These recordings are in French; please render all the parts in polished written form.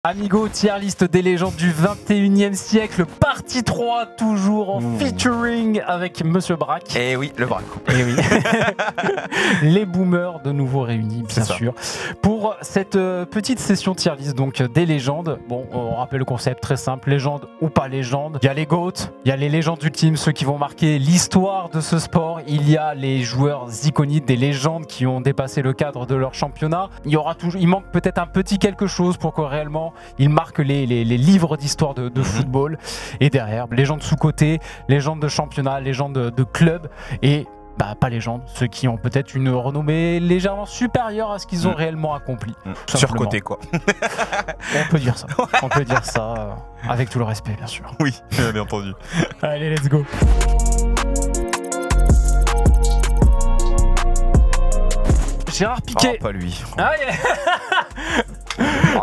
Amigo, tier list des légendes du 21e siècle, partie 3, toujours en featuring avec Monsieur Braque. Et oui, le Braque. Et oui. Les boomers de nouveau réunis, bien sûr. Pour cette petite session tier list donc des légendes. Bon, on rappelle le concept très simple, légende ou pas légende. Il y a les GOAT, il y a les légendes ultimes, ceux qui vont marquer l'histoire de ce sport. Il y a les joueurs iconiques, des légendes qui ont dépassé le cadre de leur championnat. Il y aura toujours, il manque peut-être un petit quelque chose pour que réellement il marque les livres d'histoire de football. Et derrière, légendes sous-côté, légendes de championnat, légendes de club et pas légendes, ceux qui ont peut-être une renommée légèrement supérieure à ce qu'ils ont réellement accompli. Surcoté quoi. On peut dire ça. On peut dire ça avec tout le respect bien sûr. Oui, bien entendu. Allez, let's go. Gérard Piqué. Oh, pas lui. Ah, yeah.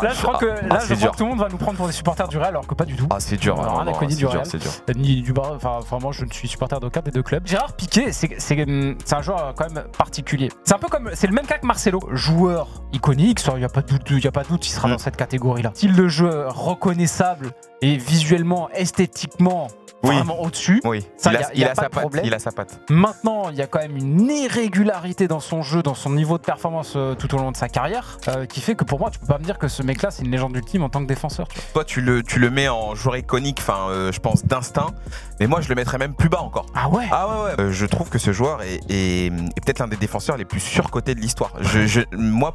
Là, je crois que, je crois que tout le monde va nous prendre pour des supporters du Real, alors que pas du tout. Ah, c'est dur. Rien à connaître du Real. C'est dur. Ni du Barça. Enfin, vraiment, je ne suis supporter d'aucun des deux clubs. Gérard Piqué, c'est un joueur quand même particulier. C'est un peu comme, c'est le même cas que Marcelo, joueur iconique. Il n'y a pas de doute, il sera dans cette catégorie-là. Style de jeu reconnaissable et visuellement, esthétiquement. Vraiment au-dessus. Oui, il a sa patte. Il a sa patte. Maintenant, il y a quand même une irrégularité dans son jeu, dans son niveau de performance tout au long de sa carrière, qui fait que pour moi, tu peux pas me dire que ce mec-là, c'est une légende ultime en tant que défenseur. Toi, tu le mets en joueur iconique, je pense d'instinct, mais moi, je le mettrais même plus bas encore. Ah ouais. Ah ouais. Je trouve que ce joueur est peut-être l'un des défenseurs les plus surcotés de l'histoire.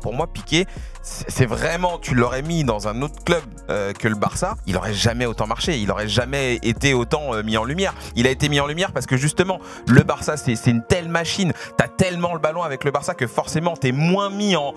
Pour moi, Piqué, c'est vraiment, tu l'aurais mis dans un autre club que le Barça, il aurait jamais autant marché, il aurait jamais été autant mis en lumière. Il a été mis en lumière parce que justement le Barça c'est une telle machine, t'as tellement le ballon avec le Barça que forcément t'es moins mis en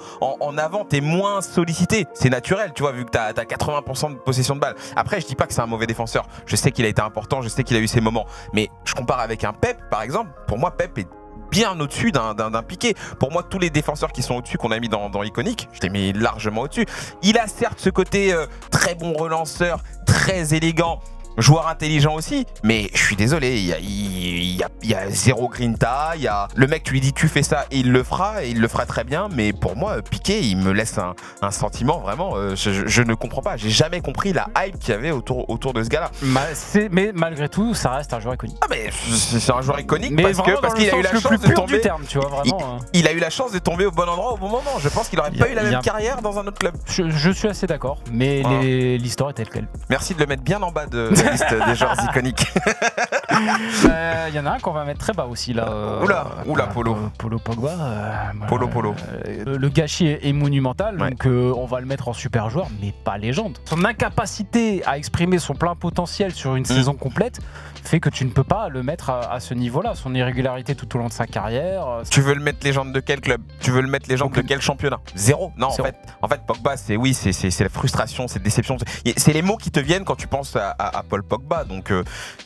avant, t'es moins sollicité, c'est naturel tu vois, vu que t'as 80% de possession de balle. Après je dis pas que c'est un mauvais défenseur, je sais qu'il a été important, je sais qu'il a eu ses moments, mais je compare avec un Pep par exemple. Pour moi Pep est bien au-dessus d'un Piqué. Pour moi, tous les défenseurs qui sont au-dessus, qu'on a mis dans l'iconique, je t'ai mis largement au-dessus. Il a certes ce côté très bon relanceur, très élégant, joueur intelligent aussi, mais je suis désolé, il y a zéro grinta, le mec tu lui dis tu fais ça et il le fera très bien, mais pour moi Piqué il me laisse un sentiment vraiment, je ne comprends pas, j'ai jamais compris la hype qu'il y avait autour de ce gars-là. Mais malgré tout, ça reste un joueur iconique. Ah mais c'est un joueur iconique mais parce qu'il a eu la chance de tomber, tu vois, vraiment, il a eu la chance de tomber au bon endroit au bon moment. Je pense qu'il aurait pas eu la même carrière dans un autre club. Je suis assez d'accord, mais l'histoire est telle qu'elle. Merci de le mettre bien en bas de liste des joueurs iconiques. Il y en a un qu'on va mettre très bas aussi là. Oula, Polo. Polo Pogba. Polo. Le gâchis est monumental, donc on va le mettre en super joueur, mais pas légende. Son incapacité à exprimer son plein potentiel sur une saison complète fait que tu ne peux pas le mettre à ce niveau-là. Son irrégularité tout au long de sa carrière. Tu veux le mettre légende de quel club? Tu veux le mettre légende de quel championnat? Zéro. Non, en fait, Pogba, c'est la frustration, c'est la déception. C'est les mots qui te viennent quand tu penses à Paul Pogba. Donc,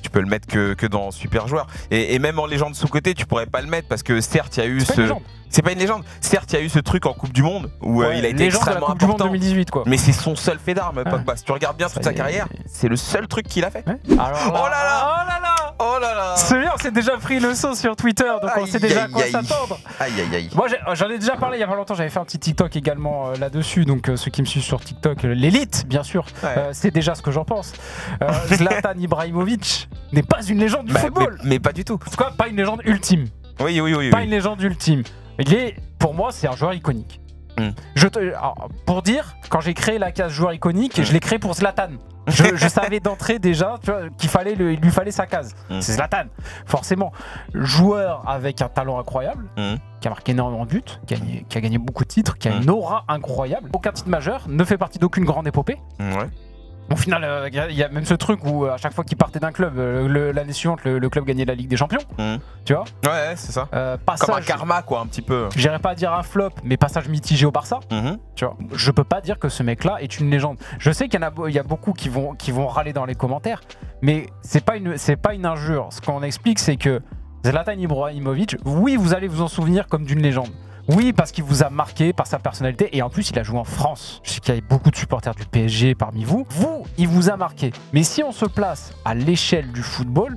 tu peux le mettre que dans super joueur. Et même en légende sous-côté, tu pourrais pas le mettre parce que certes, il y a eu c'est pas une légende. Certes, il y a eu ce truc en Coupe du Monde où il a été extrêmement important. Du Monde 2018, quoi. Mais c'est son seul fait d'armes, Pogba. Si tu regardes bien toute sa carrière, c'est le seul truc qu'il a fait. Alors oh là là. Celui-là, on s'est déjà pris le saut sur Twitter, donc on sait déjà à quoi s'attendre. Moi, j'en ai déjà parlé il y a pas longtemps. J'avais fait un petit TikTok également là-dessus. Donc ceux qui me suivent sur TikTok, l'élite, bien sûr, c'est déjà ce que j'en pense. Zlatan Ibrahimovic n'est pas une légende du football. Mais pas du tout. En tout cas, pas une légende ultime. Oui. Pas une légende ultime. Pour moi, c'est un joueur iconique. Pour dire, quand j'ai créé la case joueur iconique, je l'ai créé pour Zlatan. Je savais d'entrée déjà qu'il lui fallait sa case. C'est Zlatan, forcément. Joueur avec un talent incroyable, qui a marqué énormément de buts, qui a gagné beaucoup de titres, qui a une aura incroyable. Aucun titre majeur, ne fait partie d'aucune grande épopée. Au final, il y a même ce truc où à chaque fois qu'il partait d'un club, l'année suivante, le club gagnait la Ligue des Champions. Tu vois? Ouais, c'est ça. Comme un karma, quoi, un petit peu. J'irais pas dire un flop, mais passage mitigé au Barça. Tu vois? Je peux pas dire que ce mec-là est une légende. Je sais qu'il y a beaucoup qui vont râler dans les commentaires, mais c'est pas une injure. Ce qu'on explique, c'est que Zlatan Ibrahimovic, oui, vous allez vous en souvenir comme d'une légende. Oui, parce qu'il vous a marqué par sa personnalité et en plus il a joué en France. Je sais qu'il y a beaucoup de supporters du PSG parmi vous. Il vous a marqué. Mais si on se place à l'échelle du football,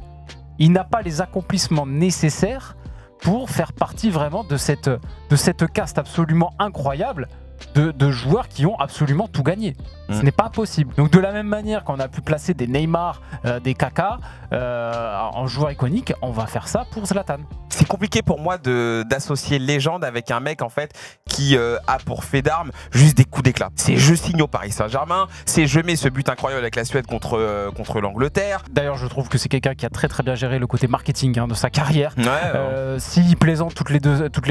il n'a pas les accomplissements nécessaires pour faire partie vraiment de cette caste absolument incroyable de joueurs qui ont absolument tout gagné. Ce n'est pas possible. Donc de la même manière qu'on a pu placer des Neymar, des Kaka en joueurs iconiques, on va faire ça pour Zlatan. C'est compliqué pour moi d'associer légende avec un mec en fait qui a pour fait d'armes juste des coups d'éclat. C'est je signe au Paris Saint-Germain, c'est je mets ce but incroyable avec la Suède contre l'Angleterre. D'ailleurs, je trouve que c'est quelqu'un qui a très bien géré le côté marketing de sa carrière. Ouais, S'il plaisante toutes les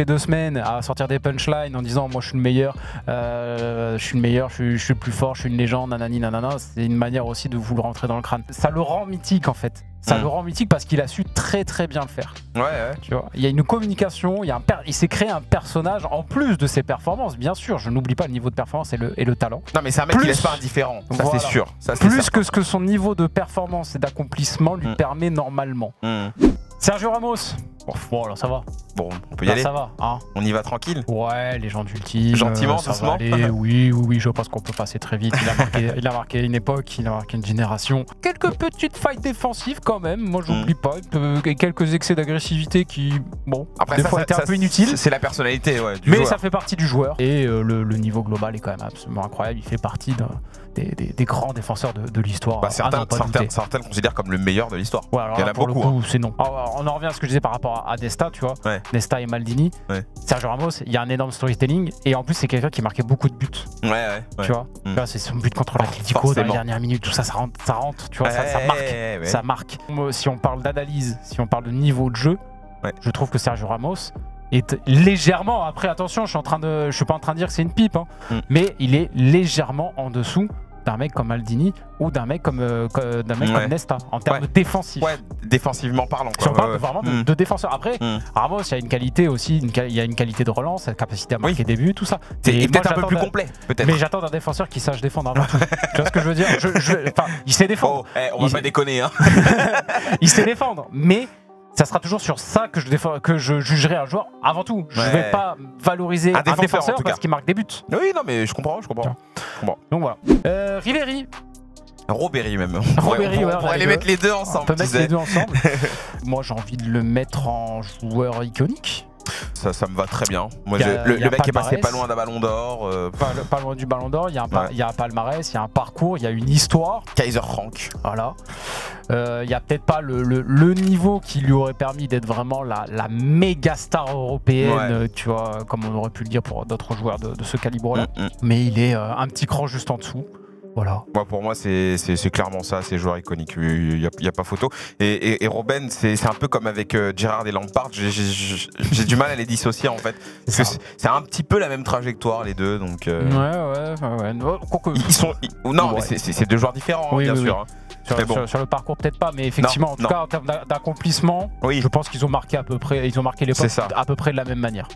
deux semaines à sortir des punchlines en disant moi je suis le meilleur, je suis le plus fort, je suis une légende, nanani nanana, c'est une manière aussi de vous le rentrer dans le crâne. Ça le rend mythique en fait. Ça le rend mythique parce qu'il a su très bien le faire. Ouais. Tu vois, il y a une communication, il s'est créé un personnage en plus de ses performances, bien sûr. Je n'oublie pas le niveau de performance et le talent. Non mais c'est un mec qui laisse pas indifférent, ça c'est sûr. Ça, plus que ce que son niveau de performance et d'accomplissement lui permet normalement. Sergio Ramos. Bon, alors ça va. Bon, on peut y aller. Ça va, hein. On y va tranquille. Ouais, légende ultime. Gentiment, ça doucement. va aller. Oui, je pense qu'on peut passer très vite. Il a marqué une époque, il a marqué une génération. Quelques petites failles défensives quand même. Moi, j'oublie pas. Quelques excès d'agressivité qui, bon, après, des fois étaient un peu inutiles. C'est la personnalité, ouais. Mais joueur. Ça fait partie du joueur. Et le niveau global est quand même absolument incroyable. Il fait partie des grands défenseurs de l'histoire. Certains considèrent comme le meilleur de l'histoire. Ouais, il y en a beaucoup. Coup, c'est non. Alors, on en revient à ce que je disais par rapport à Nesta, tu vois. Ouais. Nesta et Maldini. Ouais. Sergio Ramos, il y a un énorme storytelling. Et en plus, c'est quelqu'un qui marquait beaucoup de buts. Ouais. Tu vois, c'est son but contre l'Atlético dans les dernières minutes. Tout ça, ça rentre. Tu vois, ça marque. Ça marque. Si on parle d'analyse, si on parle de niveau de jeu, je trouve que Sergio Ramos est légèrement. Après, attention, je suis pas en train de dire que c'est une pipe, mais il est légèrement en dessous d'un mec comme Maldini ou d'un mec comme Nesta en termes défensifs. Ouais, défensivement parlant. Si on parle vraiment de défenseur. Après, Ramos, il y a une qualité aussi, il y a une qualité de relance, la capacité à marquer des buts, tout ça. Et peut-être un peu plus complet, peut-être. Mais j'attends d'un défenseur qui sache défendre avant tout. Tu vois ce que je veux dire? Il sait défendre. On va pas déconner, hein. Il sait défendre, mais ça sera toujours sur ça que je jugerai un joueur avant tout. Je vais pas valoriser un défenseur parce qu'il marque des buts. Oui, non, mais je comprends. Bon. Donc voilà. Ribéry. Robéry même. On pourrait les mettre les deux ensemble. On peut mettre les deux ensemble. Moi, j'ai envie de le mettre en joueur iconique. Ça me va très bien. Moi, le mec est passé pas loin d'un ballon d'or. Pas loin du ballon d'or. Il y a un palmarès, il y a un parcours, il y a une histoire. Kaiser Frank. Voilà. Il n'y a peut-être pas le niveau qui lui aurait permis d'être vraiment la méga star européenne, tu vois, comme on aurait pu le dire pour d'autres joueurs de ce calibre-là. Mais il est un petit cran juste en dessous. Voilà. Moi, pour moi, c'est clairement ça, c'est joueur iconique. Il n'y a pas photo. Et Robben, c'est un peu comme avec Gerrard et Lampard. J'ai du mal à les dissocier en fait. C'est un petit peu la même trajectoire, les deux. Donc, ouais. Ils sont. Non, mais c'est deux joueurs différents, bien sûr. Sur le parcours peut-être pas, mais effectivement, en tout cas en termes d'accomplissement, je pense qu'ils ont marqué à peu près, l'époque à peu près de la même manière.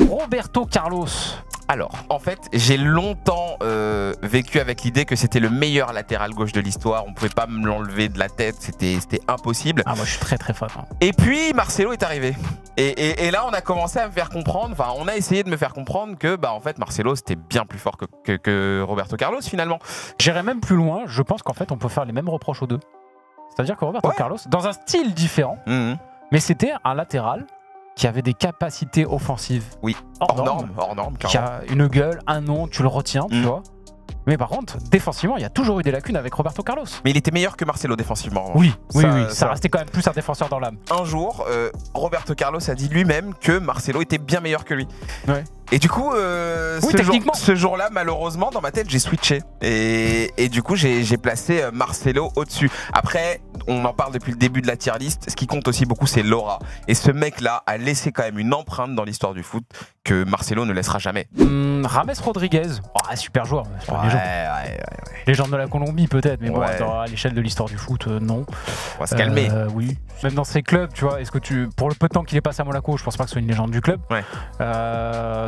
Roberto Carlos. Alors, en fait, j'ai longtemps vécu avec l'idée que c'était le meilleur latéral gauche de l'histoire. On pouvait pas me l'enlever de la tête, c'était impossible. Ah, moi je suis très fan. Et puis Marcelo est arrivé. Et là, on a commencé à me faire comprendre, enfin, on a essayé de me faire comprendre que, en fait, Marcelo c'était bien plus fort que Roberto Carlos finalement. J'irais même plus loin. Je pense qu'en fait, on peut faire les mêmes reproches aux deux. C'est-à-dire que Roberto Carlos, dans un style différent, mais c'était un latéral qui avait des capacités offensives hors norme, qui a une gueule, un nom, tu le retiens, tu vois. Mais par contre, défensivement, il y a toujours eu des lacunes avec Roberto Carlos. Mais il était meilleur que Marcelo défensivement. Oui. Ça restait quand même plus un défenseur dans l'âme. Un jour, Roberto Carlos a dit lui-même que Marcelo était bien meilleur que lui. Ouais. Et du coup, ce jour-là, malheureusement, dans ma tête, j'ai switché. Et du coup, j'ai placé Marcelo au-dessus. Après, on en parle depuis le début de la tier list. Ce qui compte aussi beaucoup, c'est l'aura. Et ce mec-là a laissé quand même une empreinte dans l'histoire du foot que Marcelo ne laissera jamais. James Rodriguez, super joueur. Légende de la Colombie peut-être, mais bon, à l'échelle de l'histoire du foot, non. On va se calmer. Oui. Même dans ses clubs, tu vois, pour le peu de temps qu'il est passé à Monaco, je pense pas que ce soit une légende du club.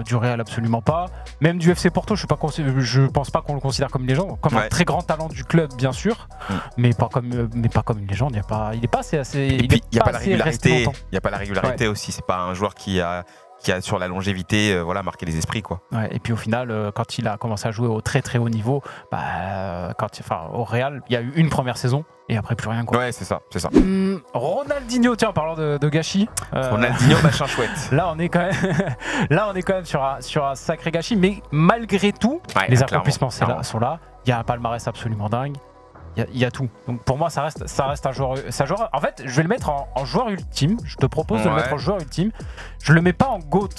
Du Real, absolument pas. Même du FC Porto, je pense pas qu'on le considère comme une légende, comme un très grand talent du club, bien sûr, mais pas comme une légende. Il est pas assez. Et puis il n'y a pas la régularité. Il n'y a pas la régularité aussi. C'est pas un joueur qui a sur la longévité marqué les esprits quoi. Et puis au final quand il a commencé à jouer au très haut niveau, au Real, il y a eu une première saison et après plus rien quoi. Ouais, c'est ça. Ronaldinho, tiens, en parlant de gâchis. Ronaldinho, machin chouette. Là on est quand même sur un sacré gâchis, mais malgré tout, les accomplissements sont là. Il y a un palmarès absolument dingue. Il y a tout. Donc pour moi, ça reste un joueur. En fait, je vais le mettre en joueur ultime. Je te propose de le mettre en joueur ultime. Je le mets pas en GOAT.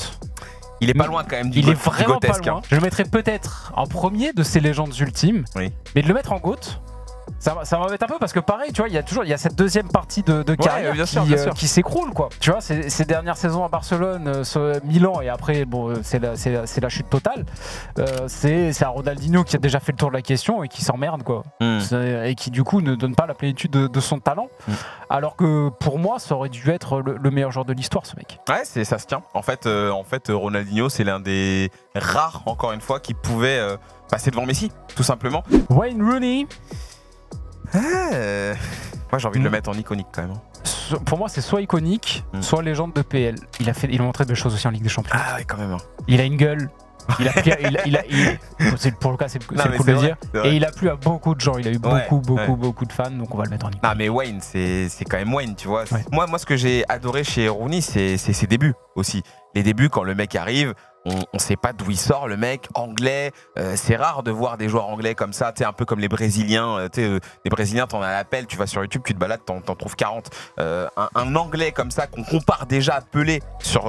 Il est pas loin quand même du Il est vraiment pas loin. hein. Je le mettrais peut-être en premier de ces légendes ultimes. Oui. Mais de le mettre en GOAT, ça m'embête un peu parce que pareil, tu vois, il y a cette deuxième partie de carrière bien sûr. qui s'écroule, quoi. Tu vois, ces dernières saisons à Barcelone, Milan et après, bon, c'est la chute totale. C'est un Ronaldinho qui a déjà fait le tour de la question et qui s'emmerde, quoi. Et qui du coup ne donne pas la plénitude de son talent. Alors que pour moi, ça aurait dû être le meilleur joueur de l'histoire, ce mec. Ouais, ça se tient. En fait, Ronaldinho, c'est l'un des rares, encore une fois, qui pouvait passer devant Messi, tout simplement. Wayne Rooney. Moi, j'ai envie de le mettre en iconique quand même. Pour moi, c'est soit iconique, soit légende de PL. Il a montré de belles choses aussi en Ligue des Champions. Ah ouais, quand même. Il a une gueule. Pour le cas, c'est cool de le dire. Et il a plu à beaucoup de gens. Il a eu beaucoup de fans, donc on va le mettre en iconique. Ah, mais Wayne, c'est quand même Wayne, tu vois. Ouais. Moi, ce que j'ai adoré chez Rooney, c'est ses débuts aussi. Les débuts, quand le mec arrive, on sait pas d'où il sort, le mec, anglais. C'est rare de voir des joueurs anglais comme ça, tu sais, un peu comme les Brésiliens. Les Brésiliens, t'en as l'appel, tu vas sur YouTube, tu te balades, t'en trouves 40. Un anglais comme ça, qu'on compare déjà à Pelé sur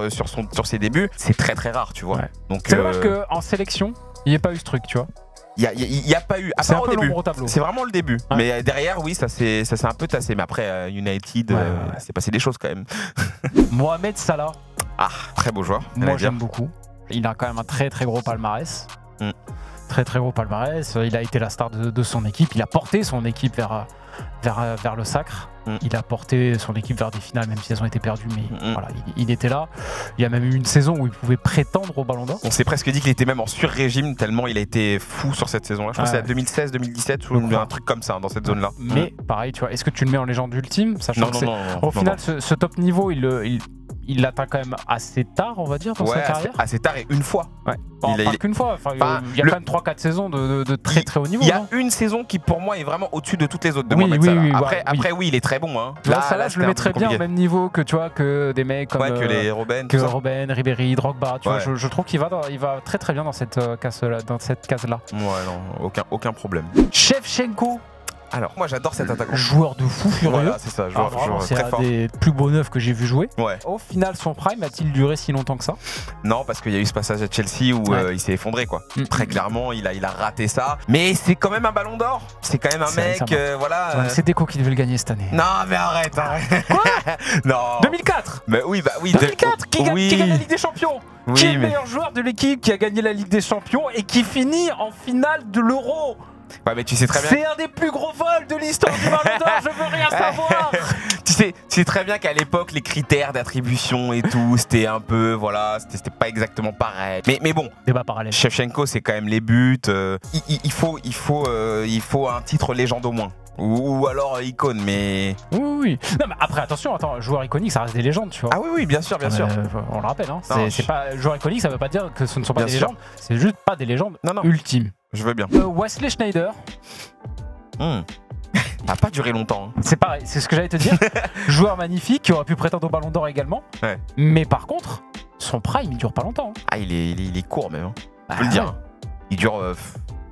ses débuts, c'est très très rare, tu vois. Ouais. Donc c'est dommage qu'en sélection, il n'y ait pas eu ce truc, tu vois. Il n'y a pas eu, à c'est part un peu au début. l'ombre au tableau. C'est vraiment le début. Ouais. Mais derrière, oui, ça s'est un peu tassé. Mais après, United, c'est passé des choses quand même. Mohamed Salah. Ah, très beau joueur. Moi, j'aime beaucoup. Il a quand même un très très gros palmarès. Très très gros palmarès. Il a été la star de son équipe. Il a porté son équipe vers le sacre. Il a porté son équipe vers des finales, même si elles ont été perdues. Mais voilà, il était là. Il y a même eu une saison où il pouvait prétendre au Ballon d'Or. On s'est presque dit qu'il était même en sur-régime tellement il a été fou sur cette saison-là. Je crois que c'est à 2016-2017 ou un truc comme ça, dans cette zone-là. Mais pareil, tu vois, est-ce que tu le mets en légende ultime? Non. Au final, ce top niveau, il l'atteint quand même assez tard, on va dire, dans sa carrière. Assez tard et une fois. Ouais. Pas qu'une fois. Enfin, il y a quand même 3-4 saisons de très très haut niveau. Il y a une saison qui, pour moi, est vraiment au-dessus de toutes les autres de Mohamed Salah. Après, oui, il est très bon. Hein. Là, je le mettrais bien au même niveau que, tu vois, que des mecs comme que les Robben, Ribéry, Drogba. Tu vois, je trouve qu'il va très très bien dans cette case-là. Ouais, non, aucun problème. Shevchenko. Alors, moi j'adore cet attaquant. Joueur de fou furieux. Voilà, c'est ça, joueur très fort. C'est un des plus beaux neufs que j'ai vu jouer. Ouais. Au final, son prime a-t-il duré si longtemps que ça? Non, parce qu'il y a eu ce passage à Chelsea où il s'est effondré, quoi. Très clairement, il a raté ça. Mais c'est quand même un ballon d'or. C'est quand même un mec, voilà. Ouais, c'est Deco qui devait le gagner cette année. Non, mais arrête. Quoi? Non. 2004. Mais oui, 2004 qui gagne la Ligue des Champions. Oui, qui est le meilleur joueur de l'équipe qui a gagné la Ligue des Champions et qui finit en finale de l'Euro? Ouais, mais tu sais très bien. C'est un des plus gros vols de l'histoire du Ballon d'Or, je veux rien savoir. Tu sais très bien qu'à l'époque, les critères d'attribution et tout, c'était un peu, voilà, c'était pas exactement pareil. Mais bon, débat parallèle. Shevchenko, c'est quand même les buts. Il faut un titre légende au moins. Ou alors icône, mais... Oui. Non, mais après, attention, joueur iconique, ça reste des légendes, tu vois. Ah oui, bien sûr. On le rappelle, hein. C'est pas joueur iconique, ça veut pas dire que ce ne sont pas des légendes. C'est juste pas des légendes ultimes. Je veux bien. Wesley Sneijder. Ça n'a pas duré longtemps. C'est pareil, c'est ce que j'allais te dire. Joueur magnifique qui aurait pu prétendre au Ballon d'Or également. Ouais. Mais par contre, son prime, il dure pas longtemps. Ah, il est court même. On peut le dire. Il dure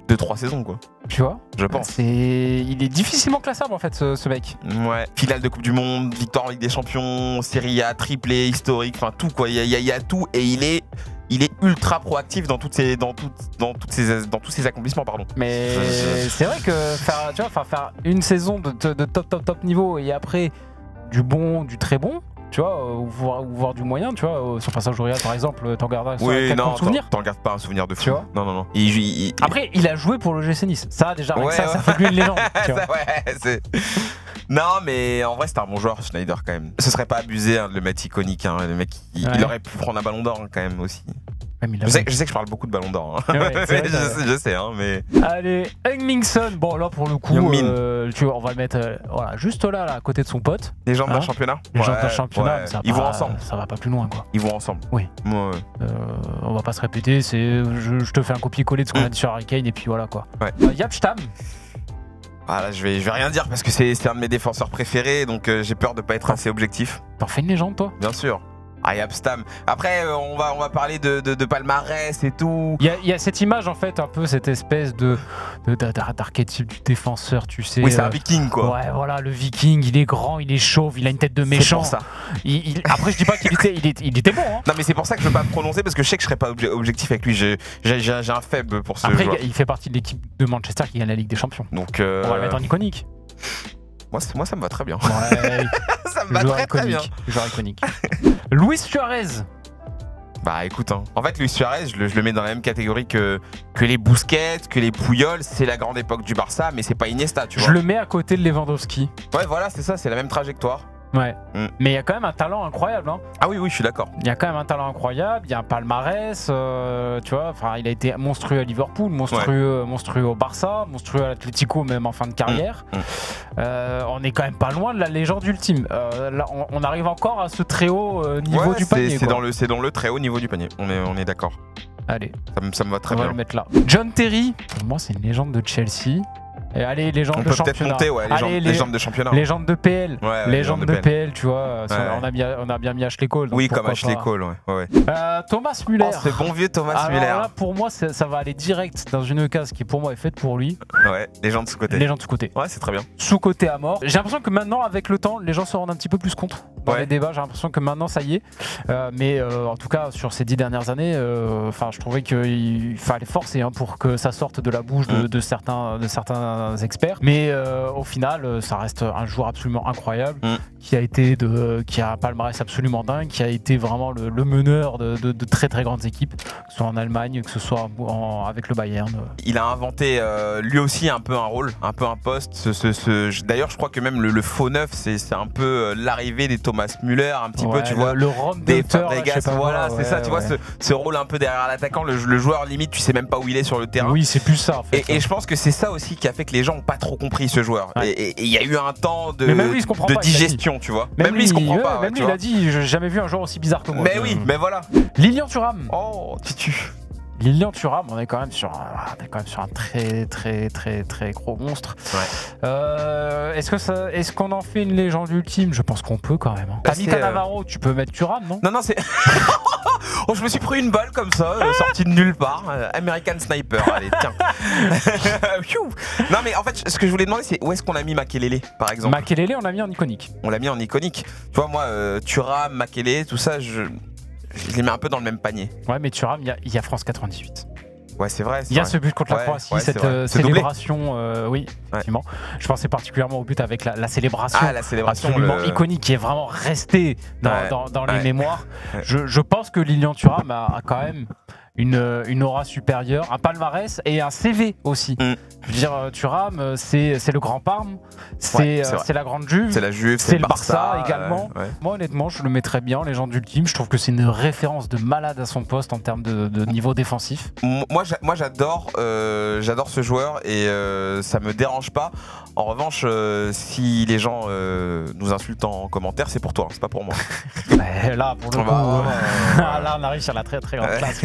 2-3 saisons, quoi. Tu vois, je pense. Il est difficilement classable en fait, ce mec. Ouais. Finale de Coupe du Monde, victoire en Ligue des Champions, Serie A, triplé, historique, enfin tout quoi. Il y a tout et il est ultra proactif dans tous ses accomplissements, pardon. Mais c'est vrai que faire une saison de top niveau et après du bon, du très bon. Tu vois, ou voir du moyen, tu vois, son passage au Real par exemple, t'en gardes un souvenir? T'en gardes pas un souvenir de fou. Tu vois, non. Après, il a joué pour le GC Nice. Ça, déjà, ça fait de lui une légende. Tu vois. Non, mais en vrai, c'était un bon joueur, Sneijder, quand même. Ce serait pas abusé de le mettre iconique. Hein. Le mec, il aurait pu prendre un ballon d'or quand même aussi. Je sais que je parle beaucoup de ballon d'or. Hein. Je sais, hein, mais... Allez, Heung-min Son. Bon, là, pour le coup, tu vois, on va le mettre juste là, à côté de son pote. Les jambes d'un championnat. Les jambes d'un championnat. Ils vont ensemble. Ça va pas plus loin, quoi. Ils vont ensemble. Oui. On va pas se répéter. Je te fais un copier-coller de ce qu'on a dit sur Harry Kane et puis voilà, quoi. Jaap Stam. Ah là, je vais rien dire parce que c'est un de mes défenseurs préférés, donc j'ai peur de pas être assez objectif. T'en fais une légende, toi? Bien sûr. Jaap Stam. Après, on va parler de palmarès et tout. Il y a cette image, en fait, un peu cette espèce d'archétype du défenseur, tu sais. Oui, c'est un viking, quoi. Ouais, voilà, le viking, il est grand, il est chauve, il a une tête de méchant. C'est pour ça. Après, je dis pas qu'il était bon. Hein. Non, mais c'est pour ça que je veux pas me prononcer parce que je sais que je serais pas objectif avec lui. J'ai un faible pour ce joueur. Après, il fait partie de l'équipe de Manchester qui gagne la Ligue des Champions. Donc, on va le mettre en iconique. Moi, ça me va très bien. Ouais, ça me va très bien. Joueur iconique. Luis Suarez. Bah écoute, hein. En fait, Luis Suarez, je le mets dans la même catégorie que les Busquets, que les Puyol. C'est la grande époque du Barça, mais c'est pas Iniesta, tu vois. Je le mets à côté de Lewandowski. Ouais, voilà, c'est ça, c'est la même trajectoire. Ouais, mais il y a quand même un talent incroyable. Hein. Ah oui, je suis d'accord. Il y a quand même un talent incroyable, il y a un palmarès, tu vois, enfin, il a été monstrueux à Liverpool, monstrueux au Barça, monstrueux à l'Atlético même en fin de carrière. On est quand même pas loin de la légende ultime. Là, on arrive encore à ce très haut niveau du panier. C'est dans le très haut niveau du panier, on est d'accord. Allez, ça me va très bien. On va le mettre là. John Terry, pour moi c'est une légende de Chelsea. Et allez, légende de championnat. On peut peut-être monter, ouais, légende de championnat. Légende de PL. Ouais, légende de PL, tu vois. On a bien mis Ashley Cole. Oui, comme Ashley Cole, ouais. Thomas Müller. Oh, ce bon vieux Thomas Müller. Là, pour moi, ça va aller direct dans une case qui, pour moi, est faite pour lui. Ouais, légende sous-côté. Légende sous-côté. Ouais, c'est très bien. Sous-côté à mort. J'ai l'impression que maintenant, avec le temps, les gens se rendent un petit peu plus compte dans les débats. J'ai l'impression que maintenant, ça y est. Mais en tout cas, sur ces 10 dernières années, je trouvais qu'il fallait forcer pour que ça sorte de la bouche de certains experts. Mais au final, ça reste un joueur absolument incroyable qui a un palmarès absolument dingue, qui a été vraiment le meneur de très très grandes équipes, que ce soit en Allemagne, que ce soit avec le Bayern. Il a inventé lui aussi un peu un rôle, un peu un poste. D'ailleurs, je crois que même le faux neuf, c'est un peu l'arrivée des Thomas Müller, un petit peu, tu vois, le Rome des Fabregas. Voilà, c'est ça, tu vois, ce rôle un peu derrière l'attaquant, le joueur limite, tu sais même pas où il est sur le terrain. Oui, c'est plus ça en fait. Et je pense que c'est ça aussi qui a fait que les gens n'ont pas trop compris ce joueur. Et il y a eu un temps de digestion, tu vois. Même lui, il se comprend pas. Même lui, il a dit, j'ai jamais vu un joueur aussi bizarre que moi. Mais oui, mais voilà. Lilian Thuram. Oh, Titu. Lilian Thuram, on est quand même sur un très très très très gros monstre. Ouais. Est-ce qu'on en fait une légende ultime? Je pense qu'on peut quand même. Hein. T'as mis Cannavaro, tu peux mettre Thuram, non? Non, c'est... Oh, je me suis pris une balle comme ça, sortie de nulle part. American Sniper, allez, tiens. Non, mais en fait, ce que je voulais demander, c'est où est-ce qu'on a mis Makelele, par exemple? Makelele, on l'a mis en iconique. On l'a mis en iconique. Tu vois, moi, Thuram, Makelele, tout ça, je les mets un peu dans le même panier. Ouais, mais Thuram, il y a France 98. Ouais, c'est vrai. Il y a ce but contre la Croatie, cette célébration, oui, effectivement. Je pensais particulièrement au but avec la célébration. Ah, la célébration absolument iconique qui est vraiment restée dans les mémoires. Je pense que Lilian Thuram a quand même une aura supérieure, un palmarès et un CV aussi. Je veux dire, Thuram, c'est le Grand Parme, c'est la Grande Juve, c'est la Juve, c'est le Barça également. Moi, honnêtement, je le mettrais bien en légende ultime. Je trouve que c'est une référence de malade à son poste en termes de niveau défensif. Moi, j'adore ce joueur et ça me dérange pas. En revanche, si les gens nous insultent en commentaire, c'est pour toi, c'est pas pour moi. Là, pour le coup, là, on arrive sur la très très grande classe.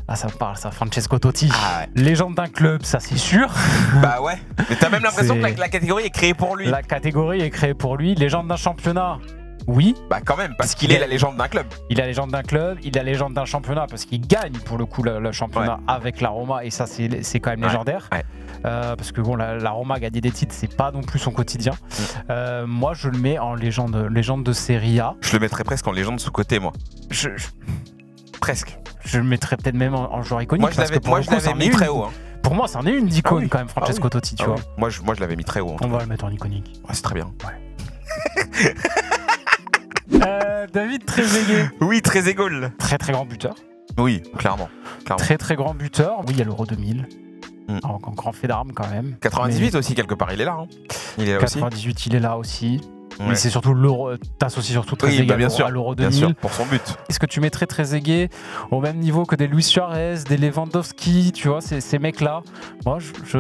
Ah, ça me parle, ça. Francesco Totti, légende d'un club, ça c'est sûr. Bah ouais, mais t'as même l'impression que la catégorie est créée pour lui. La catégorie est créée pour lui. Légende d'un championnat, oui. Bah quand même, parce qu'il est la légende d'un club. Il est la légende d'un club, il est la légende d'un championnat, parce qu'il gagne pour le coup le championnat avec la Roma, et ça c'est quand même légendaire. Parce que bon, la Roma gagner des titres, c'est pas non plus son quotidien. Moi, je le mets en légende de Serie A. Je le mettrais presque en légende sous-côté, moi. Presque. Je le mettrais peut-être même en joueur iconique. Moi, je l'avais mis très haut. Pour moi, c'en est une d'icône quand même, Francesco Totti, tu vois. Moi, je l'avais mis très haut. On va le mettre en iconique. Ouais, c'est très bien. David Trezeguet. Oui, Trezeguet. Très très grand buteur. Oui, clairement. Très très grand buteur. Oui, il y a l'Euro 2000. En grand fait d'armes quand même. 98 aussi, quelque part, il est là. Hein. Il est là 98, aussi. Il est là aussi. Mais c'est surtout l'Euro. T'associes surtout Trezeguet à l'Euro 2000. Bien sûr, pour son but. Est-ce que tu mettrais Trezeguet au même niveau que des Luis Suarez, des Lewandowski, tu vois, ces mecs-là? Moi, je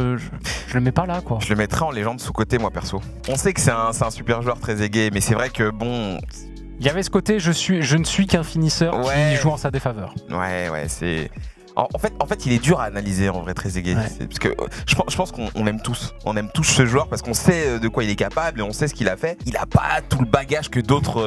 le mets pas là, quoi. Je le mettrais en légende sous-côté, moi, perso. On sait que c'est un super joueur, Trezeguet, mais c'est vrai que bon. Il y avait ce côté, je ne suis qu'un finisseur qui joue en sa défaveur. Ouais, c'est. En fait, il est dur à analyser en vrai, Trezeguet. Ouais. Parce que je pense qu'on aime tous. On aime tous ce joueur parce qu'on sait de quoi il est capable et on sait ce qu'il a fait. Il a pas tout le bagage que d'autres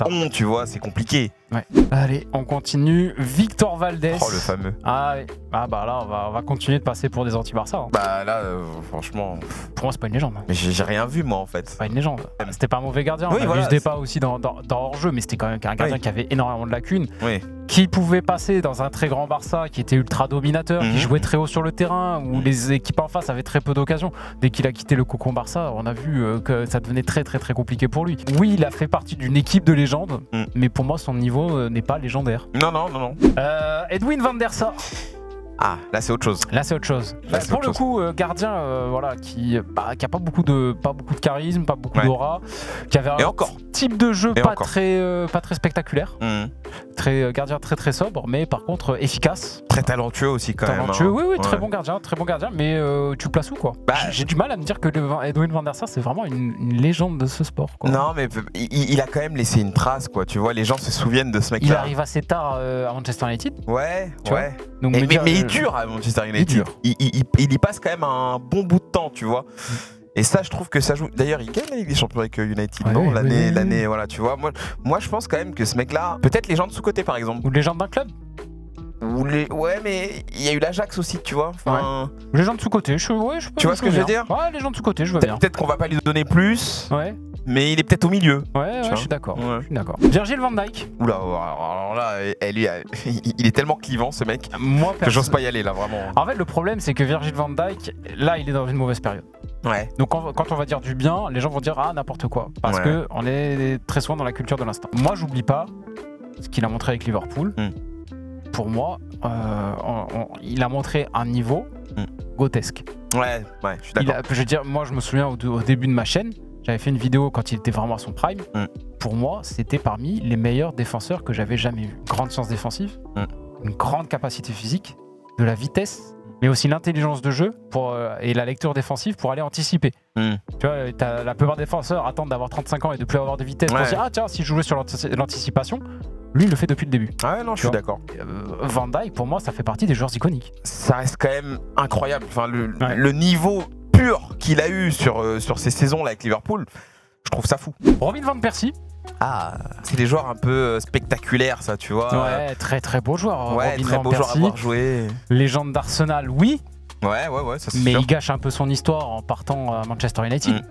ont, tu vois. C'est compliqué. Ouais. Allez, on continue. Victor Valdés. Oh, le fameux. Ah oui. Ah bah là, on va continuer de passer pour des anti-Barça. Hein. Bah là, franchement. Pour moi, c'est pas une légende. Hein. Mais j'ai rien vu, moi, en fait. C'est pas une légende. C'était pas un mauvais gardien. Oui, on voilà, a vu ce débat aussi dans hors-jeu, mais c'était quand même un gardien qui avait énormément de lacunes. Oui. Qui pouvait passer dans un très grand Barça, qui était ultra dominateur, qui jouait très haut sur le terrain, où les équipes en face avaient très peu d'occasions. Dès qu'il a quitté le cocon Barça, on a vu que ça devenait très compliqué pour lui. Oui, il a fait partie d'une équipe de légende, mais pour moi, son niveau n'est pas légendaire. Non. Edwin van der Sar. Ah, là c'est autre chose. Là c'est autre chose. Pour le coup, gardien voilà, qui a pas beaucoup de charisme, pas beaucoup d'aura, qui avait un type de jeu pas très spectaculaire. Gardien très sobre, mais par contre efficace. Très talentueux aussi quand même. Oui, très bon gardien, mais tu le places où quoi? J'ai du mal à me dire que Edwin van der Sar c'est vraiment une légende de ce sport. Quoi. Non, mais il a quand même laissé une trace, quoi. Tu vois, les gens se souviennent de ce mec-là. Il arrive assez tard à Manchester United. Ouais. Donc, mais il est dur à Manchester United. Il y passe quand même un bon bout de temps, tu vois. Et ça, je trouve que ça joue. D'ailleurs, il gagne la Ligue des Champions avec United, non? L'année, voilà, tu vois. Moi, je pense quand même que ce mec-là, peut-être légende sous-côté, par exemple. Ou légende d'un club. Ouais, mais il y a eu l'Ajax aussi, tu vois. Enfin... Ouais. Légende sous-côté, tu vois ce que je veux dire? Ouais, légende sous-côté, je vois bien. Peut-être qu'on va pas lui donner plus. Ouais. Mais il est peut-être au milieu. Ouais, je suis d'accord. Virgil van Dijk. Oula, alors là, lui, il est tellement clivant, ce mec, que j'ose pas y aller, là, vraiment. En fait, le problème, c'est que Virgil van Dijk, là, il est dans une mauvaise période. Ouais. Donc quand on va dire du bien, les gens vont dire n'importe quoi. Parce que on est très souvent dans la culture de l'instant. Moi, j'oublie pas ce qu'il a montré avec Liverpool. Pour moi, il a montré un niveau grotesque. Ouais, je suis d'accord. Je veux dire, moi, je me souviens au début de ma chaîne, j'avais fait une vidéo quand il était vraiment à son prime. Pour moi, c'était parmi les meilleurs défenseurs que j'avais jamais vus. Grande science défensive, une grande capacité physique, de la vitesse, mais aussi l'intelligence de jeu et la lecture défensive pour aller anticiper. Tu vois, la plupart des défenseurs attendent d'avoir 35 ans et de plus avoir de vitesse pour se dire tiens, si je jouais sur l'anticipation, lui il le fait depuis le début. Ah ouais, non, je suis d'accord. Van Dijk, pour moi, ça fait partie des joueurs iconiques. Ça reste quand même incroyable. Enfin, le niveau pur qu'il a eu sur ces saisons-là avec Liverpool, je trouve ça fou. Robin van Persie. Ah, c'est des joueurs un peu spectaculaires, ça, tu vois. Ouais, très beau joueur. Ouais, Robin très van beau Persie. joueur à avoir joué. Légende d'Arsenal, oui. Ouais, ça c'est mais sûr. il gâche un peu son histoire en partant à Manchester United.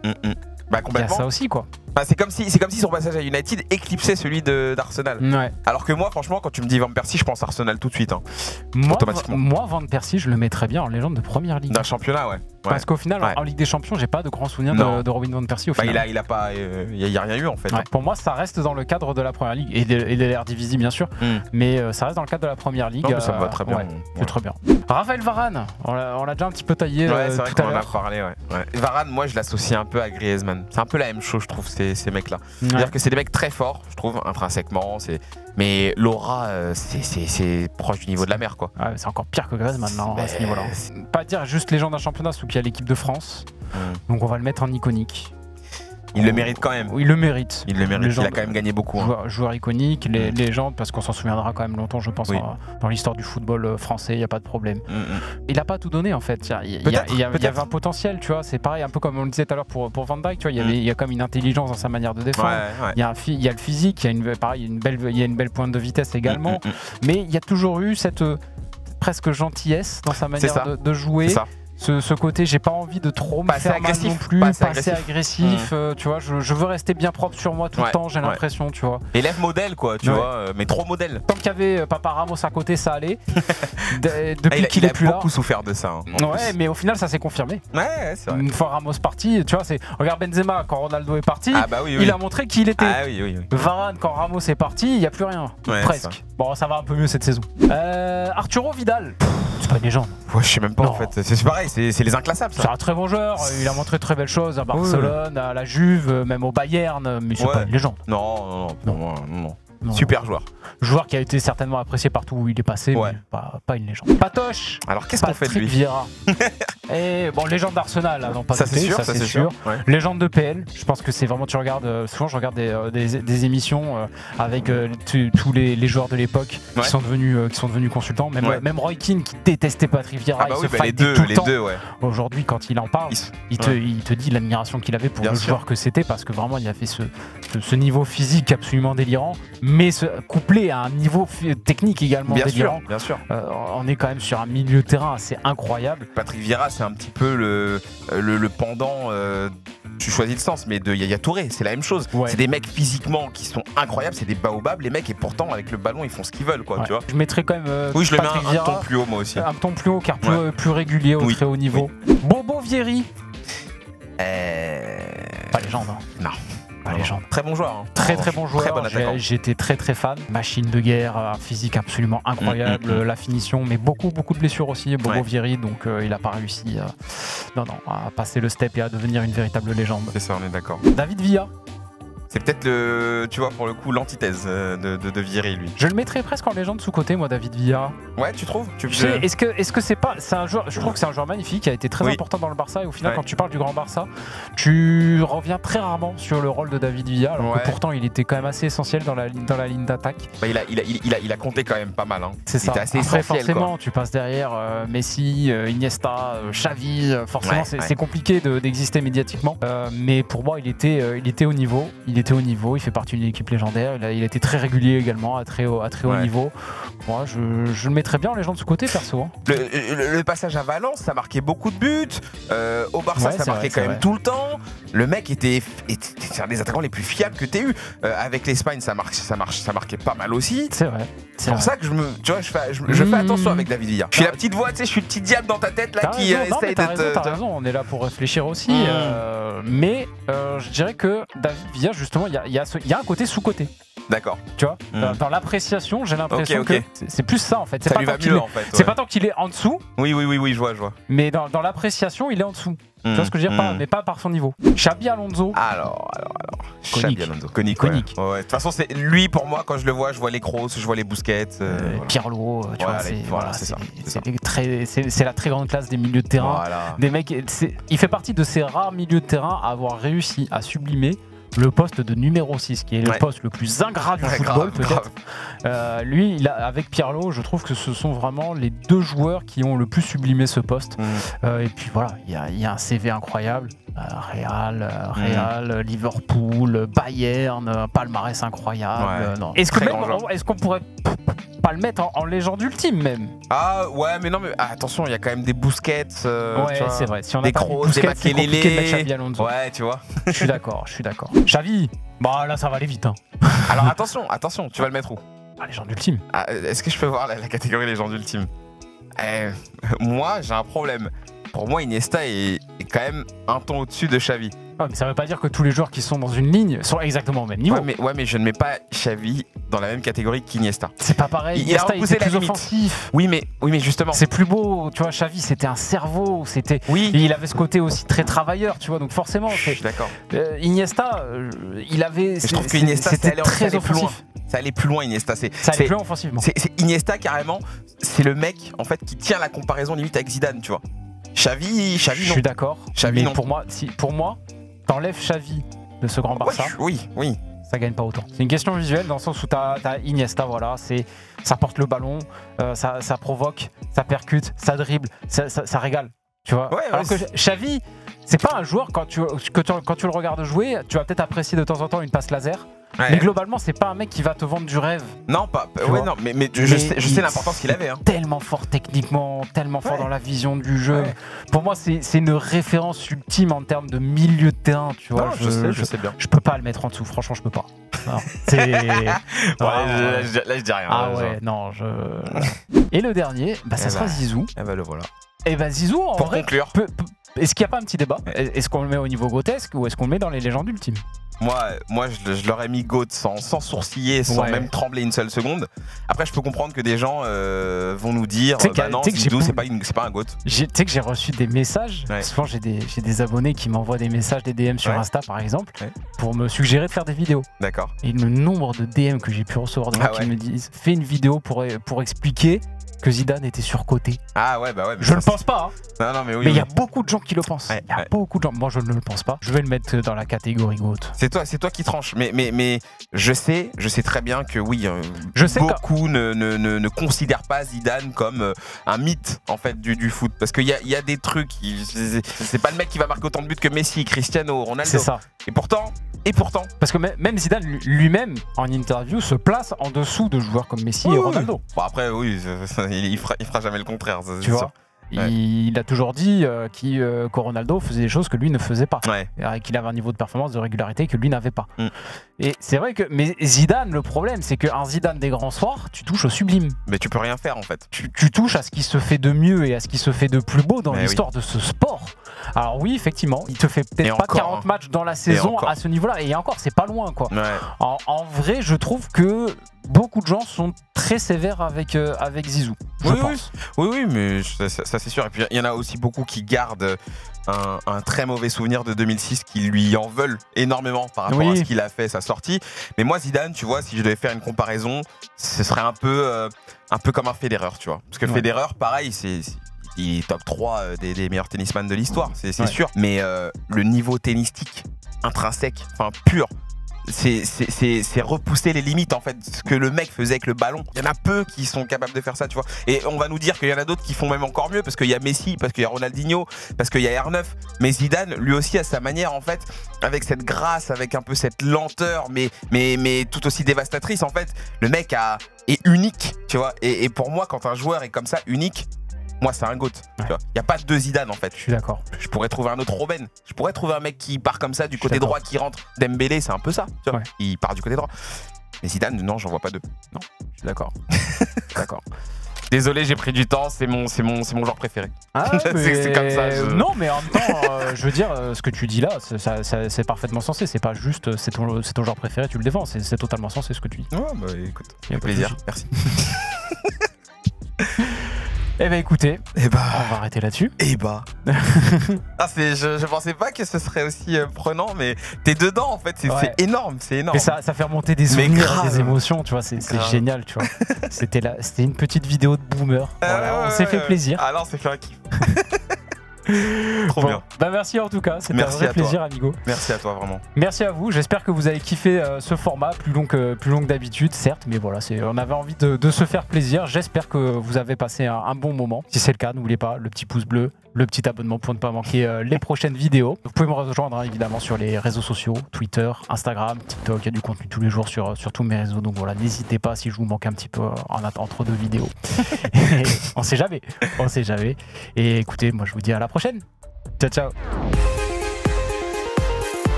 Bah complètement. Il y a ça aussi quoi. Bah, c'est comme si son passage à United éclipsait celui d'Arsenal. Ouais. Alors que moi, franchement, quand tu me dis Van Persie, je pense Arsenal tout de suite. Automatiquement. Moi, Van Persie, je le mettrais bien en légende de première ligue. D'un championnat, ouais. Parce qu'au final, en Ligue des Champions, j'ai pas de grands souvenirs de Robin Van Persie au final. Il y a rien eu en fait. Pour moi, ça reste dans le cadre de la première ligue et de l'Eredivisie bien sûr, mais ça reste dans le cadre de la première ligue. Non, ça me va très bien. C'est très bien. Raphaël Varane, on l'a déjà un petit peu taillé c'est vrai tout à qu'on en a l'heure. parlé. Varane, moi, je l'associe un peu à Griezmann. C'est un peu la même chose, je trouve, ces mecs-là. C'est-à-dire que c'est des mecs très forts, je trouve, intrinsèquement. Mais l'aura, c'est proche du niveau de la mer, quoi. Ouais, c'est encore pire que Griezmann à ce niveau-là. Pas dire juste légende d'un championnat, sauf qu'il y a l'équipe de France. Donc on va le mettre en iconique. Il le mérite quand même. Il le mérite. Il a quand même gagné beaucoup. Joueur iconique, légende, parce qu'on s'en souviendra quand même longtemps, je pense, dans l'histoire du football français, il n'y a pas de problème. Il n'a pas tout donné en fait. Il y avait un potentiel, tu vois. C'est pareil, un peu comme on le disait tout à l'heure pour Van Dijk, tu vois. Il y a comme une intelligence dans sa manière de défendre. Il y a le physique, il y a une belle pointe de vitesse également. Mais il y a toujours eu cette presque gentillesse dans sa manière de jouer. C'est ça. Ce côté, j'ai pas envie de trop me faire mal non plus, pas assez agressif, tu vois, je veux rester bien propre sur moi tout le temps, j'ai l'impression, tu vois. Élève modèle quoi, tu vois, mais trop modèle. Tant qu'il y avait Papa Ramos à côté, ça allait. Depuis qu'il est plus là. Il a beaucoup souffert de ça. Ouais, mais au final, ça s'est confirmé. Ouais, c'est vrai. Une fois Ramos parti, tu vois, regarde Benzema, quand Ronaldo est parti, il a montré qui il était. Ah oui. Varane, quand Ramos est parti, il n'y a plus rien, presque. Bon, ça va un peu mieux cette saison. Arturo Vidal. C'est pas une légende. Ouais, je sais même pas en fait. C'est pareil, c'est les inclassables. C'est un très bon joueur. Il a montré de très belles choses à Barcelone, à la Juve, même au Bayern, mais c'est pas une légende. Non. Super joueur. Joueur qui a été certainement apprécié partout où il est passé, mais pas une légende. Patoche. Alors qu'est-ce qu'on fait de lui? Vieira. Et bon, légende d'Arsenal, non pas ça c'est sûr, ça c'est sûr. Ouais. Légende de PL, je pense que c'est vraiment, tu regardes, souvent je regarde des émissions avec tous les joueurs de l'époque qui sont devenus consultants, même Roy Keane qui détestait Patrick Vieira, il se fightait tout le temps. Aujourd'hui, quand il en parle, il te dit l'admiration qu'il avait pour le joueur que c'était, parce que vraiment il avait ce niveau physique absolument délirant, mais couplé à un niveau technique également délirant. Bien sûr. On est quand même sur un milieu de terrain assez incroyable. Patrick Vieira, c'est un petit peu le pendant, tu choisis le sens, mais de Yaya Touré, c'est la même chose. C'est des mecs physiquement qui sont incroyables, c'est des baobabs, les mecs, et pourtant avec le ballon ils font ce qu'ils veulent, quoi. Tu vois. Je mettrais quand même oui, je le mets Vieira, un ton plus haut moi aussi. Un ton plus haut car plus régulier au très haut niveau. Bobo Vieri. Pas légende, hein. Non. Légende. Très bon joueur. Hein. Très bon joueur. Très bon attaquant. J'étais très fan. Machine de guerre, un physique absolument incroyable, la finition, mais beaucoup de blessures aussi. Bobo Vieri, donc il n'a pas réussi à passer le step et à devenir une véritable légende. C'est ça, on est d'accord. David Villa. C'est peut-être tu vois, pour le coup, l'antithèse de Vieri, lui. Je le mettrais presque en légende sous-côté, moi, David Villa. Ouais, tu trouves? Est-ce que c'est pas... C'est un joueur, je trouve que c'est un joueur magnifique, qui a été très important dans le Barça, et au final, quand tu parles du Grand Barça, tu reviens très rarement sur le rôle de David Villa, alors que pourtant, il était quand même assez essentiel dans la ligne d'attaque. Bah, il a compté quand même pas mal. Hein. C'est ça. Assez Après, essentiel, forcément, quoi. Tu passes derrière Messi, Iniesta, Xavi, forcément, c'est compliqué d'exister médiatiquement. Mais pour moi, il était au niveau. Il fait partie d'une équipe légendaire. Il a été très régulier également, à très haut niveau. Moi, je le mettrais bien en légende sous côté, perso. Hein. Le passage à Valence, ça marquait beaucoup de buts. Au Barça, ça marquait quand même tout le temps. Le mec était un des attaquants les plus fiables que tu aies eu. Avec l'Espagne, ça marquait pas mal aussi. C'est vrai. C'est pour ça que je fais attention avec David Villa. Je suis la petite voix, tu sais, je suis le petit diable dans ta tête là qui essaye d'être. T'as raison, on est là pour réfléchir aussi. Mais je dirais que David Villa, justement, il y a un côté sous-côté. D'accord. Tu vois, dans l'appréciation, j'ai l'impression que c'est plus ça en fait. Ça lui va mieux en fait. C'est pas tant qu'il est en dessous. Oui, je vois. Mais dans l'appréciation, il est en dessous. Tu vois ce que je veux dire, mais pas par son niveau. Xabi Alonso. Alors. Xabi Alonso. Conique. Ouais. De toute façon, c'est lui pour moi, quand je le vois, je vois les Kroos, je vois les Busquets. Pirlo, tu vois, c'est la très grande classe des milieux de terrain. Voilà. Des mecs, il fait partie de ces rares milieux de terrain à avoir réussi à sublimer le poste de numéro 6, qui est le poste le plus ingrat du football, peut-être. Lui, avec Pirlo, je trouve que ce sont vraiment les deux joueurs qui ont le plus sublimé ce poste. Et puis voilà, il y a un CV incroyable. Real, Liverpool, Bayern, palmarès incroyable. Est-ce qu'on pourrait pas le mettre en légende ultime même? Ah ouais, mais non, mais attention, il y a quand même des Busquets, c'est vrai. Si on a des Kroos, des Makelele. Ouais, tu vois. Je suis d'accord. Xavi, bah là ça va aller vite. Hein. Alors attention, tu vas le mettre où? Légende ultime. Est-ce que je peux voir la catégorie légende ultime? Moi, j'ai un problème. Pour moi, Iniesta est quand même un ton au-dessus de Xavi. Ah, mais ça veut pas dire que tous les joueurs qui sont dans une ligne sont exactement au même niveau. Mais je ne mets pas Xavi dans la même catégorie qu'Iniesta. C'est pas pareil. Iniesta était plus offensif. Oui, mais justement. C'est plus beau. Tu vois, Xavi, c'était un cerveau. Il avait ce côté aussi très travailleur. Tu vois, donc forcément. Je suis d'accord. Iniesta, il avait. Je trouve que Iniesta, c'était très offensif. Ça allait plus loin, Iniesta. Ça allait plus loin offensivement. C'est Iniesta carrément. C'est le mec en fait qui tient la comparaison limite avec Zidane, tu vois. Xavi, non. Je suis d'accord. Xavi, non. Pour moi, t'enlèves Xavi de ce grand Barça. Oui. Ça gagne pas autant. C'est une question visuelle dans le sens où t'as Iniesta, voilà, ça porte le ballon, ça provoque, ça percute, ça dribble, ça régale. Tu vois. Alors que Xavi, c'est pas un joueur quand tu le regardes jouer, tu vas peut-être apprécier de temps en temps une passe laser. Ouais. Mais globalement, c'est pas un mec qui va te vendre du rêve. Non, mais je sais l'importance qu'il avait. Hein. Tellement fort techniquement, tellement fort dans la vision du jeu. Ouais. Pour moi, c'est une référence ultime en termes de milieu de terrain. Tu vois, non, je sais bien. Je peux pas le mettre en dessous, franchement, je peux pas. Non, là, je dis rien. Ah ouais, non, Et le dernier, ça sera Zizou. Le voilà. Et Zizou, en pour vrai, conclure. Est-ce qu'il n'y a pas un petit débat? Est-ce qu'on le met au niveau grotesque ou est-ce qu'on le met dans les légendes ultimes? Moi je leur ai mis GOAT sans sourciller, sans même trembler une seule seconde. Après, je peux comprendre que des gens vont nous dire bah non, Zidou, c'est pas un GOAT. Tu sais que j'ai reçu des messages. Souvent, j'ai des abonnés qui m'envoient des messages, des DM sur Insta par exemple, pour me suggérer de faire des vidéos. D'accord. Et le nombre de DM que j'ai pu recevoir de gens qui me disent fais une vidéo pour expliquer que Zidane était surcoté. Ah ouais, bah ouais. Je ne le pense pas. Hein. Non, mais oui. Mais il y a beaucoup de gens qui le pensent. Il y a beaucoup de gens. Moi, je ne le pense pas. Je vais le mettre dans la catégorie GOAT. C'est toi qui tranches. Mais je sais très bien que oui, beaucoup ne considèrent pas Zidane comme un mythe en fait du foot. Parce qu'il y a des trucs. C'est pas le mec qui va marquer autant de buts que Messi, Cristiano, Ronaldo. C'est ça. Et pourtant. Parce que même Zidane lui-même, en interview, se place en dessous de joueurs comme Messi et Ronaldo. Bon, après, oui, il fera jamais le contraire. Tu vois. Il a toujours dit que Ronaldo faisait des choses que lui ne faisait pas. Qu'il avait un niveau de performance, de régularité que lui n'avait pas. Et c'est vrai que. Mais Zidane, le problème, c'est qu'un Zidane des grands soirs, tu touches au sublime. Mais tu peux rien faire en fait. Tu touches à ce qui se fait de mieux et à ce qui se fait de plus beau dans l'histoire de ce sport. Alors oui, effectivement, il te fait peut-être pas 40 matchs dans la saison à ce niveau-là. Et encore, c'est pas loin, quoi. En vrai, je trouve que beaucoup de gens sont très sévères avec Zizou, je pense. Oui, mais ça c'est sûr. Et puis il y en a aussi beaucoup qui gardent un très mauvais souvenir de 2006, qui lui en veulent énormément par rapport à ce qu'il a fait, sa sortie. Mais moi, Zidane, tu vois, si je devais faire une comparaison, ce serait un peu comme un Federer, tu vois. Parce que Federer, pareil, il est top 3 des meilleurs tennisman de l'histoire, c'est sûr. Mais le niveau tennistique intrinsèque, enfin pur, c'est repousser les limites en fait, ce que le mec faisait avec le ballon. Il y en a peu qui sont capables de faire ça, tu vois. Et on va nous dire qu'il y en a d'autres qui font même encore mieux, parce qu'il y a Messi, parce qu'il y a Ronaldinho, parce qu'il y a R9. Mais Zidane, lui aussi, à sa manière en fait, avec cette grâce, avec un peu cette lenteur, mais tout aussi dévastatrice en fait. Le mec est unique, tu vois. Et pour moi, quand un joueur est comme ça, unique, moi, c'est un GOAT. Il n'y a pas de deux Zidane en fait. Je suis d'accord. Je pourrais trouver un autre Robben. Je pourrais trouver un mec qui part comme ça du côté droit, qui rentre. Dembélé, c'est un peu ça. Tu vois, il part du côté droit. Mais Zidane, non, j'en vois pas deux. Non, je suis d'accord. D'accord. Désolé, j'ai pris du temps. C'est mon genre préféré. Ah, c'est comme ça. Non, mais en même temps, je veux dire, ce que tu dis là, c'est parfaitement sensé. C'est pas juste, c'est ton genre préféré, tu le défends. C'est totalement sensé ce que tu dis. Ouais, bah écoute, avec plaisir. Merci. Eh ben écoutez, on va arrêter là-dessus. Je pensais pas que ce serait aussi prenant, mais t'es dedans en fait, c'est énorme, c'est énorme. Mais ça fait remonter des souvenirs, des émotions, tu vois, c'est génial, tu vois. C'était une petite vidéo de boomer. Voilà, on s'est fait plaisir. Ah non, on s'est fait un kiff. Trop bien. Bah merci en tout cas, c'était un vrai plaisir, amigo. Merci à toi, vraiment. Merci à vous, j'espère que vous avez kiffé ce format, plus long que d'habitude, certes, mais voilà, on avait envie de se faire plaisir. J'espère que vous avez passé un bon moment. Si c'est le cas, n'oubliez pas le petit pouce bleu, le petit abonnement pour ne pas manquer les prochaines vidéos. Vous pouvez me rejoindre évidemment sur les réseaux sociaux, Twitter, Instagram, TikTok, il y a du contenu tous les jours sur tous mes réseaux, donc voilà, n'hésitez pas si je vous manque un petit peu entre deux vidéos. On sait jamais. Et écoutez, moi je vous dis à la prochaine. Ciao, ciao.